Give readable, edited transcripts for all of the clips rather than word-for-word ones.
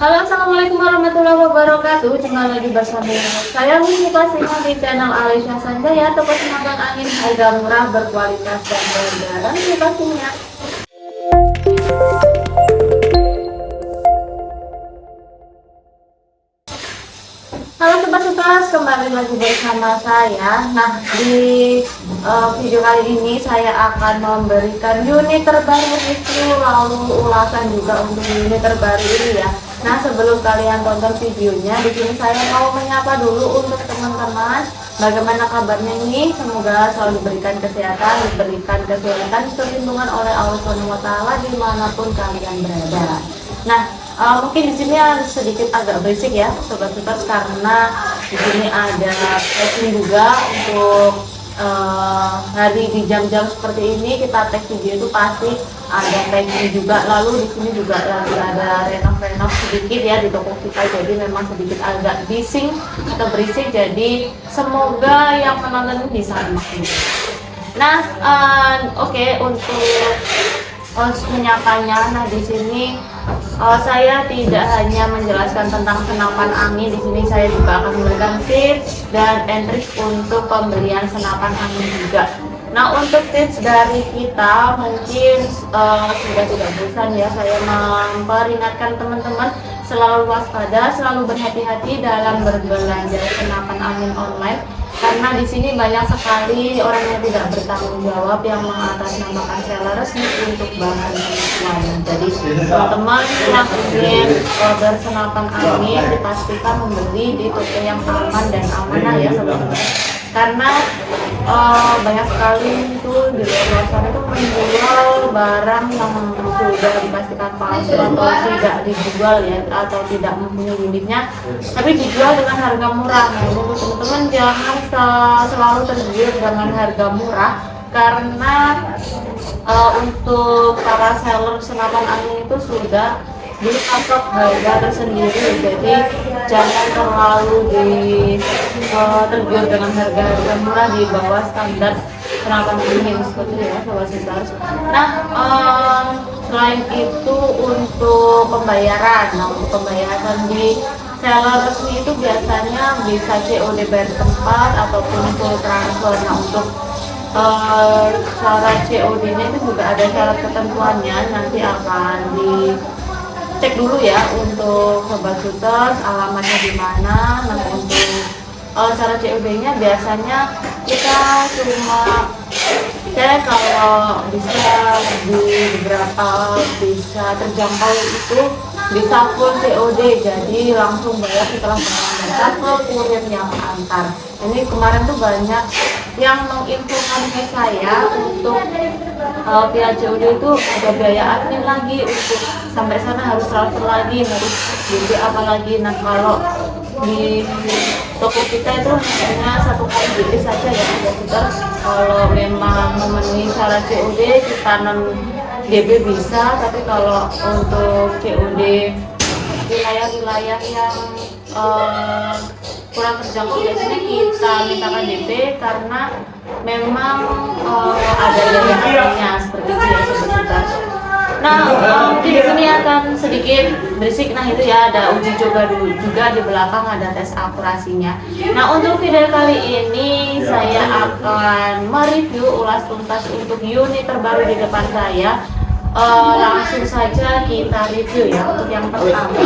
Halo, assalamualaikum warahmatullahi wabarakatuh. Jumpa lagi bersama saya Mimi pastinya di channel Alisha Sanjaya, toko senapan angin harga murah berkualitas dan bergaransi pastinya. Halo sobat sekelas, kembali lagi bersama saya. Nah, di video kali ini saya akan memberikan unit terbaru itu, lalu ulasan juga untuk unit terbaru ini ya. Nah, sebelum kalian tonton videonya, di sini saya mau menyapa dulu untuk teman-teman. Bagaimana kabarnya ini? Semoga selalu diberikan kesehatan, perlindungan oleh Allah SWT dimanapun kalian berada. Nah, mungkin di sini sedikit agak berisik ya, sobat-sobat, karena di sini ada testing juga untuk hari di jam-jam seperti ini kita tag video itu pasti ada tagging juga. Lalu di sini juga lagi ada renov sedikit ya di toko kita, jadi memang sedikit agak bising atau berisik, jadi semoga yang menonton bisa maklum. Nah, oke, untuk menyapanya. Nah, di sini saya tidak hanya menjelaskan tentang senapan angin, di sini saya juga akan memberikan tips dan trik untuk pembelian senapan angin juga. Nah, untuk tips dari kita mungkin sudah tidak bosan ya saya memperingatkan teman-teman selalu waspada, selalu berhati-hati dalam berbelanja senapan angin online. Karena di sini banyak sekali orang yang tidak bertanggung jawab yang mengatasnamakan seller resmi untuk bahan penipuan. Jadi teman-teman yang ingin bersenapan angin dipastikan membeli di toko yang aman dan amanah ya sobat-sobat. Karena banyak sekali itu di luar sana itu menjual barang yang sudah dipastikan palsu atau tidak dijual ya, atau tidak mempunyai unitnya, tapi dijual dengan harga murah. Nah, untuk teman-teman jangan selalu tergiur dengan harga murah, karena untuk para seller senapan angin itu sudah dipatok harga tersendiri, jadi jangan terlalu tergiur dengan harga murah di bawah standar senapan angin seperti itu ya sobat-sobat. Nah, selain itu untuk pembayaran, untuk pembayaran di seller resmi itu biasanya bisa COD bayar tempat ataupun full transfer. Nah, untuk syarat COD-nya itu juga ada syarat ketentuannya, nanti akan dicek dulu ya untuk sobat shooters alamatnya di mana. Nah, untuk syarat COD-nya biasanya kita cuma cek kalau bisa di beberapa bisa terjangkau itu bisa full COD, jadi langsung bayar setelah berangkat ke kurir yang antar. Ini kemarin tuh banyak yang menginfokan ke saya untuk via COD itu ada biaya admin lagi, untuk sampai sana harus transfer lagi, harus jadi apalagi. Nah, kalau di toko kita itu hanya satu kali beli saja ya kita. Kalau memang memenuhi syarat COD kita non DB bisa, tapi kalau untuk COD wilayah-wilayah yang kurang terjangkau biasanya kita mintakan DP, karena memang ada biayanya seperti itu ya sobat-sobat. Nah, di sini akan sedikit berisik. Nah, itu ya ada uji coba dulu juga di belakang, ada tes akurasinya. Nah, untuk video kali ini saya akan mereview ulas tuntas untuk unit terbaru di depan saya. Langsung saja kita review ya. Untuk yang pertama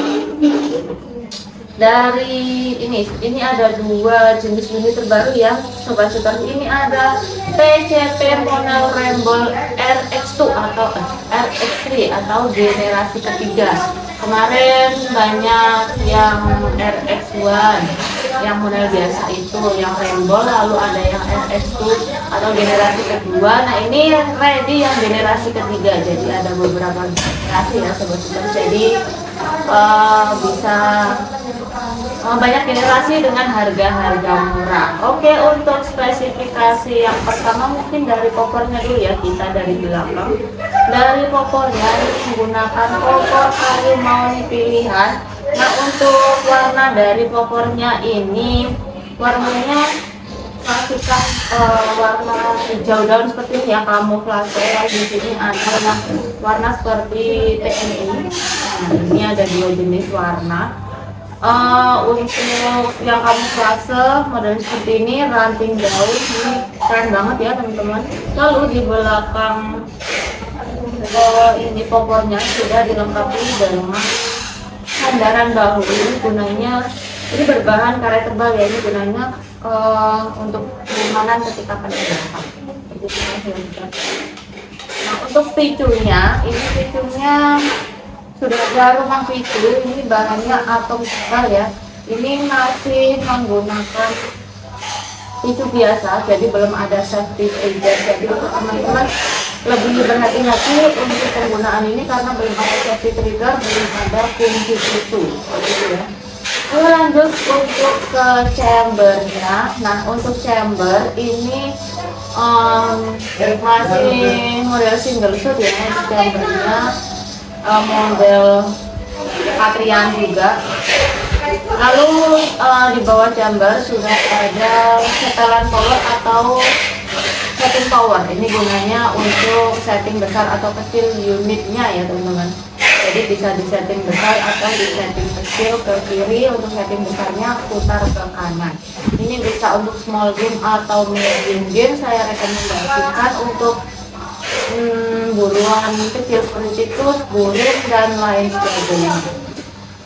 dari ini ada dua jenis unit terbaru ya sobat shooters. Ini ada PCP model Ramble RX2 atau RX3 atau generasi ketiga. Kemarin banyak yang RX1 yang model biasa itu yang Ramble, lalu ada yang RX2 atau generasi kedua. Nah, ini ready yang generasi ketiga, jadi ada beberapa generasi ya sobat shooters, jadi bisa banyak generasi dengan harga-harga murah. Oke, untuk spesifikasi yang pertama mungkin dari popornya dulu ya, kita dari belakang. Dari popornya ini menggunakan popor kayu mauni pilihan. Nah, untuk warna dari popornya ini warnanya pastikan warna hijau daun seperti ini ya, kamuflase. Di sini ada warna seperti TNI Nah, ini ada 2 jenis warna. Untuk yang kamuflase model seperti ini, ranting daun ini keren banget ya teman-teman. Lalu di belakang ini popornya sudah dilengkapi dengan sandaran bahu. Ini gunanya, ini berbahan karet tebal ya, ini gunanya untuk kenyamanan ketika penerbangan. Nah, untuk picunya, ini picunya sudah ada rumah picu, ini bahannya atom sekal ya. Ini masih menggunakan picu biasa, jadi belum ada safety trigger. Jadi untuk teman-teman lebih berhati-hati untuk penggunaan ini karena belum ada safety trigger, belum ada kunci picu, gitu ya. Lalu lanjut untuk ke chambernya. Nah, untuk chamber ini masih model single shot ya. Untuk chambernya model Patrian juga. Lalu di bawah chamber sudah ada setelan power atau setting power. Ini gunanya untuk setting besar atau kecil unitnya ya teman-teman. Jadi bisa di setting besar atau di setting kecil ke kiri. Untuk setting besarnya putar ke kanan. Ini bisa untuk small game atau medium game. Saya rekomendasikan untuk buruan kecil seperti tikus, bulir, dan lain sebagainya.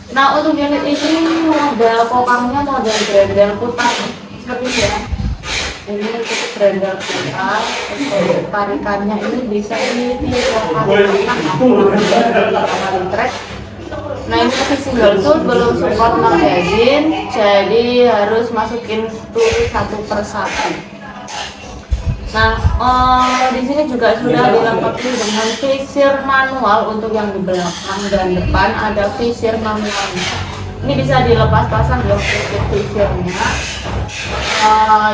Nah, untuk unit ini model kokangnya model grendel putar seperti ini ya. Ini untuk grendel putar, tarikannya ini bisa ditiupkan kali track. Nah, ini masih single tooth, belum support magazine, jadi harus masukin tool satu persatu. Nah, di sini juga sudah dilengkapi dengan visir manual. Untuk yang di belakang dan depan ada visir manual. Ini bisa dilepas pasang ya untuk visirnya.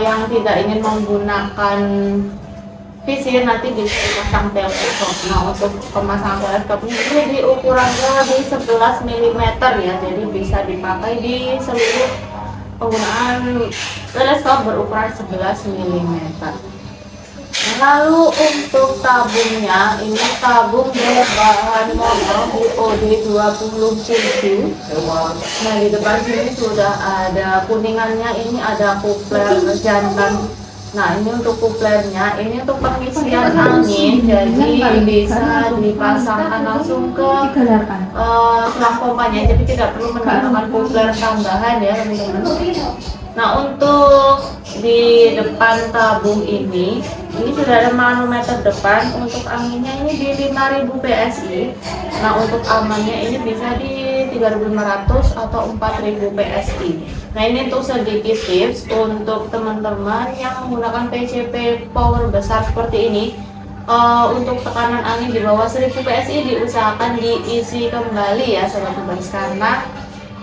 Yang tidak ingin menggunakan visir nanti bisa dipasang teleskop. Nah, untuk pemasangan teleskopnya ini di ukurannya di 11 mm ya, jadi bisa dipakai di seluruh penggunaan teleskop berukuran 11 mm. Lalu untuk tabungnya, ini tabung berbahan motor BOD 27. Nah, di depan sini sudah ada kuningannya, ini ada kupler jantan. Nah, ini untuk kuplernya, ini untuk pengisian angin, jadi bisa dipasangkan langsung ke selang pompanya, jadi tidak perlu menambahkan kupler tambahan ya teman-teman. Nah, untuk di depan tabung ini sudah ada manometer depan. Untuk anginnya ini di 5000 PSI. Nah, untuk amannya ini bisa di 3500 atau 4000 PSI. Nah, ini untuk sedikit tips untuk teman-teman yang menggunakan PCP power besar seperti ini. Untuk tekanan angin di bawah 1000 PSI diusahakan diisi kembali ya sobat-sobat, karena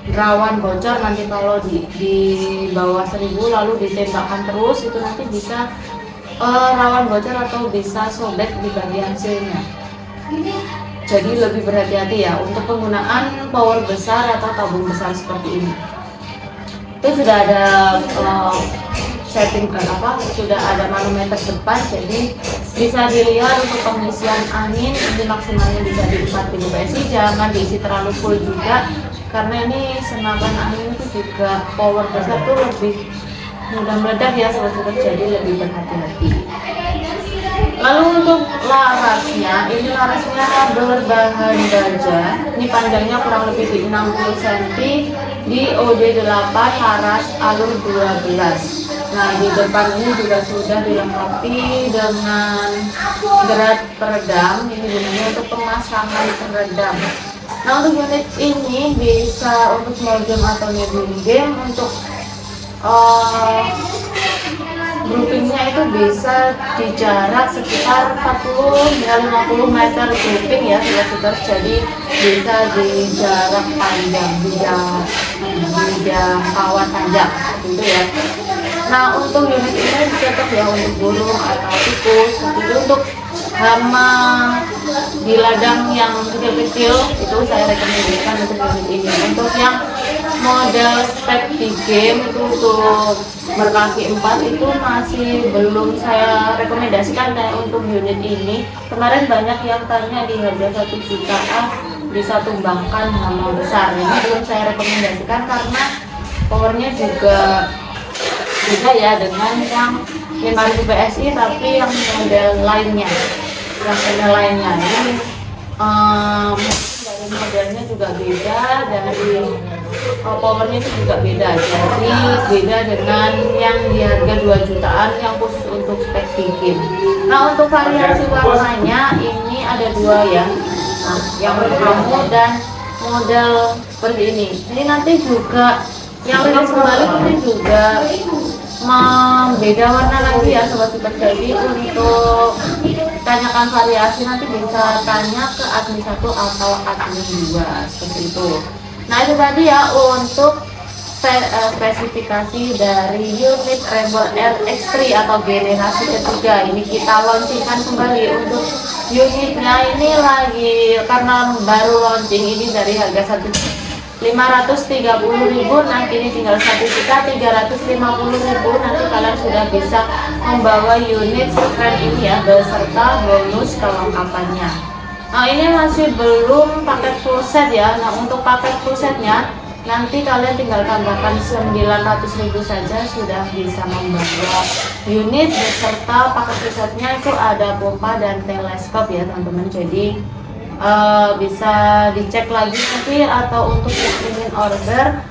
rawan bocor nanti kalau di bawah 1000 lalu ditembakkan terus, itu nanti bisa rawan bocor atau bisa sobek di bagian sealnya. Jadi lebih berhati-hati ya untuk penggunaan power besar atau tabung besar seperti ini. Itu sudah ada setting sudah ada manometer depan, jadi bisa dilihat untuk pengisian angin ini maksimalnya bisa di 4000 PSI. Jangan diisi terlalu full juga, karena ini senapan angin itu juga power besar tuh lebih mudah meledak ya sobat-sobat, jadi lebih berhati-hati. Lalu untuk larasnya, ini larasnya berbahan baja. Ini panjangnya kurang lebih di 60 cm, di OD8, laras alur 12. Nah, di depan ini juga sudah dilengkapi dengan gerat peredam. Ini gunanya untuk pemasangan peredam. Nah, untuk unit ini bisa untuk small game atau medium game. Untuk groupingnya itu bisa di jarak sekitar 40 hingga 50 meter grouping ya sobat-sobat, jadi bisa di jarak panjang, di jangkauan panjang gitu ya. Nah, untuk unit ini cocok ya untuk burung atau tikus. Itu untuk hama di ladang yang kecil-kecil itu saya rekomendasikan untuk unit ini. Untuk yang model spek di game itu untuk berkaki 4 itu masih belum saya rekomendasikan kayak untuk unit ini. Kemarin banyak yang tanya di harga 1 jutaan bisa tumbangkan hama besar. Ini belum saya rekomendasikan karena powernya juga beda ya dengan yang 5000 PSI, tapi yang model lainnya, ini dari modelnya juga beda, dari powernya itu juga beda, jadi beda dengan yang di harga 2 jutaan yang khusus untuk spek bikin. Nah, untuk variasi warnanya ini ada 2 ya, nah, yang kamu dan model seperti ini. Ini nanti juga yang rilis kembali ini juga beda warna lagi ya sobat super. Jadi untuk tanyakan variasi nanti bisa tanya ke admin 1 atau admin 2 seperti itu. Nah, itu tadi ya untuk spesifikasi dari unit Rebel RX3 atau generasi ketiga. Ini kita launchingkan kembali. Untuk unitnya ini lagi karena baru launching, ini dari harga 530.000, nah kini tinggal 1.350.000. nanti kalian sudah bisa membawa unit sekeren ini ya, beserta bonus kelengkapannya. Nah, ini masih belum paket full set ya. Nah, untuk paket full setnya nanti kalian tinggal tambahkan 900.000 saja sudah bisa membawa unit beserta paket full setnya. Itu ada pompa dan teleskop ya teman-teman. Jadi bisa dicek lagi nanti, atau untuk yang ingin order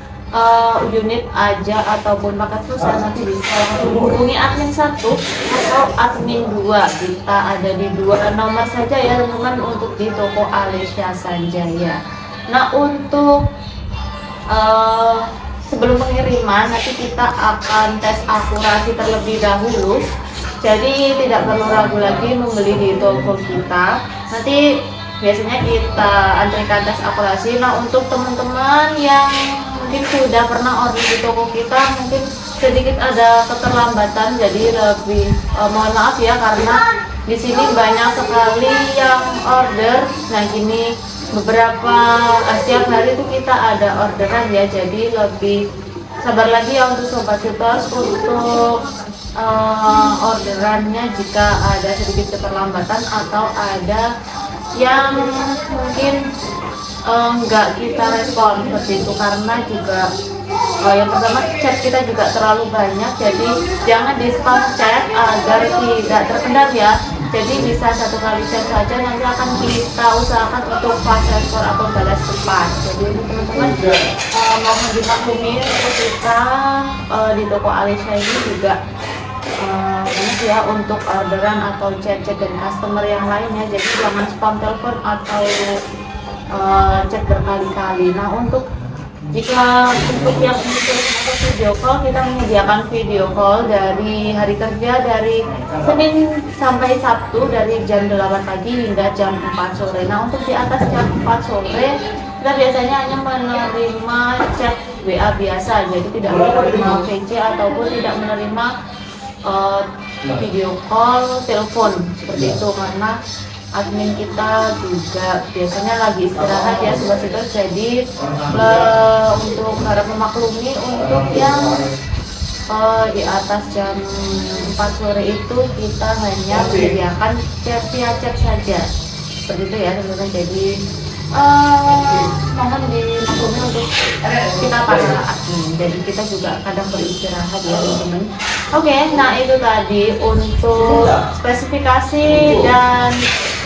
unit aja ataupun paket full set nanti bisa langsung hubungi admin 1 atau admin 2. Kita ada di 2 nomor saja ya teman-teman untuk di toko Alesya Sanjaya. Nah, untuk sebelum pengiriman nanti kita akan tes akurasi terlebih dahulu, jadi tidak perlu ragu lagi membeli di toko kita. Nanti biasanya kita antrikan tes akurasi. Nah, untuk teman-teman yang mungkin sudah pernah order di toko kita, mungkin sedikit ada keterlambatan, jadi lebih mohon maaf ya, karena di sini banyak sekali yang order. Nah, gini beberapa setiap hari itu kita ada orderan ya, jadi lebih sabar lagi ya untuk sobat supers untuk orderannya jika ada sedikit keterlambatan atau ada yang mungkin nggak kita respon seperti itu, karena juga yang pertama chat kita juga terlalu banyak, jadi jangan di spam chat agar tidak terpendam ya. Jadi bisa 1 kali chat saja, nanti akan kita usahakan untuk fast respon atau balas cepat. Jadi teman-teman mohon dimaklumi untuk kita di toko Alesya ini juga banyak ya untuk orderan atau chat-chat dari customer yang lainnya, jadi jangan spam telepon atau chat berkali-kali. Nah, untuk jika untuk yang ingin atau video call, kita menyediakan video call dari hari kerja dari Senin sampai Sabtu dari jam 8 pagi hingga jam 4 sore. Nah, untuk di atas jam 4 sore kita biasanya hanya menerima chat WA biasa, jadi tidak menerima VC ataupun tidak menerima video call, telepon seperti itu, karena admin kita juga biasanya lagi istirahat ya sobat super. Jadi untuk harap memaklumi untuk yang di atas jam 4 sore itu kita hanya menyediakan chat via chat saja seperti itu ya teman-teman. Jadi mohon dimaklumi untuk kita para admin, jadi kita juga kadang beristirahat ya teman-teman. Oke, nah itu tadi untuk spesifikasi dan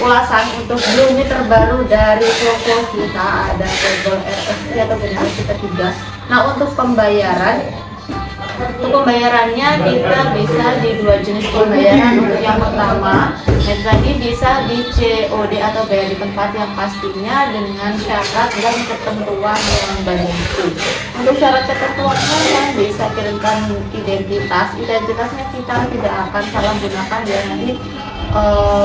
ulasan untuk unit terbaru dari toko kita, ada Rebel RX3 atau generasi ketiga. Nah, untuk pembayarannya kita bisa di 2 jenis pembayaran. Untuk yang pertama, tadi bisa di COD atau bayar di tempat yang pastinya dengan syarat dan ketentuan yang berlaku. Untuk syarat ketentuannya yang bisa kirimkan identitasnya kita tidak akan salah gunakan ya, nanti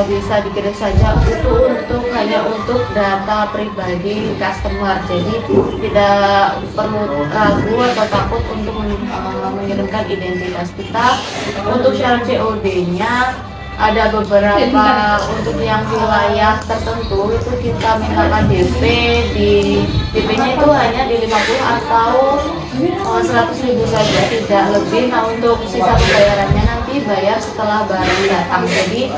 bisa dikirim saja untuk hanya untuk data pribadi customer, jadi tidak perlu ragu atau takut untuk mengirimkan identitas kita. Untuk syarat COD-nya ada beberapa, untuk yang wilayah tertentu itu kita mintakan DP, di DP-nya itu hanya di 50 atau 100.000 saja, tidak lebih. Nah, untuk sisa pembayarannya nanti bayar setelah barang datang. Jadi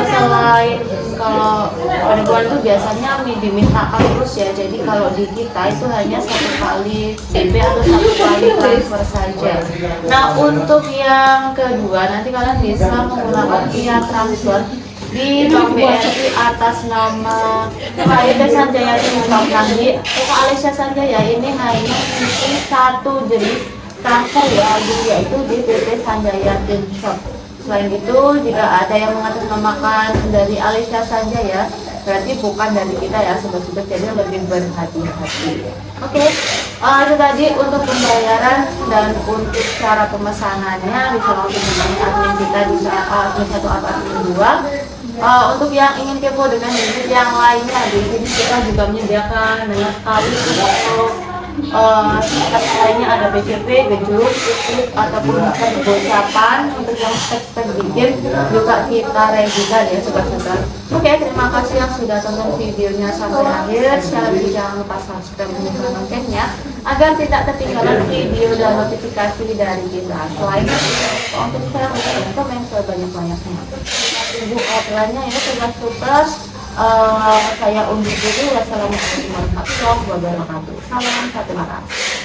selain kalau penipuan itu biasanya dimintakan terus ya. Jadi kalau di kita itu hanya satu kali CP atau satu kali transfer saja. Nah untuk yang kedua nanti kalian bisa menggunakan via transfer di Bank BRI atas nama KIP Sanjaya Tingkat. Nanti untuk Alicia Sanjaya ini hanya mengisi satu jenis transfer ya, yaitu di PT Sanjaya Tingkat. Selain itu, jika ada yang mengatasnamakan dari Alicia Sanjaya, berarti bukan dari kita ya sobat-sobat, jadi lebih berhati-hati. Oke, itu tadi untuk pembayaran dan untuk cara pemesanannya bisa langsung hubungi admin kita di admin 1 atau admin 2. Untuk yang ingin kepo dengan unit yang lainnya, di sini kita juga menyediakan banyak sekali untuk lainnya, ada BCP, gejruk, klik ataupun gocapan. Untuk yang spek bikin juga kita regikan ya sobat-sobat. Oke, terima kasih yang sudah tonton videonya sampai akhir. Sekali lagi jangan lupa subscribe dan nyalakan loncengnya agar tidak ketinggalan video dan notifikasi dari kita. Selain itu, untuk share dan komen sebanyak-banyaknya. Untuk outline-nya ya sobat-sobat. Saya undur dulu. Wassalamualaikum warahmatullahi wabarakatuh. Salam, terima kasih.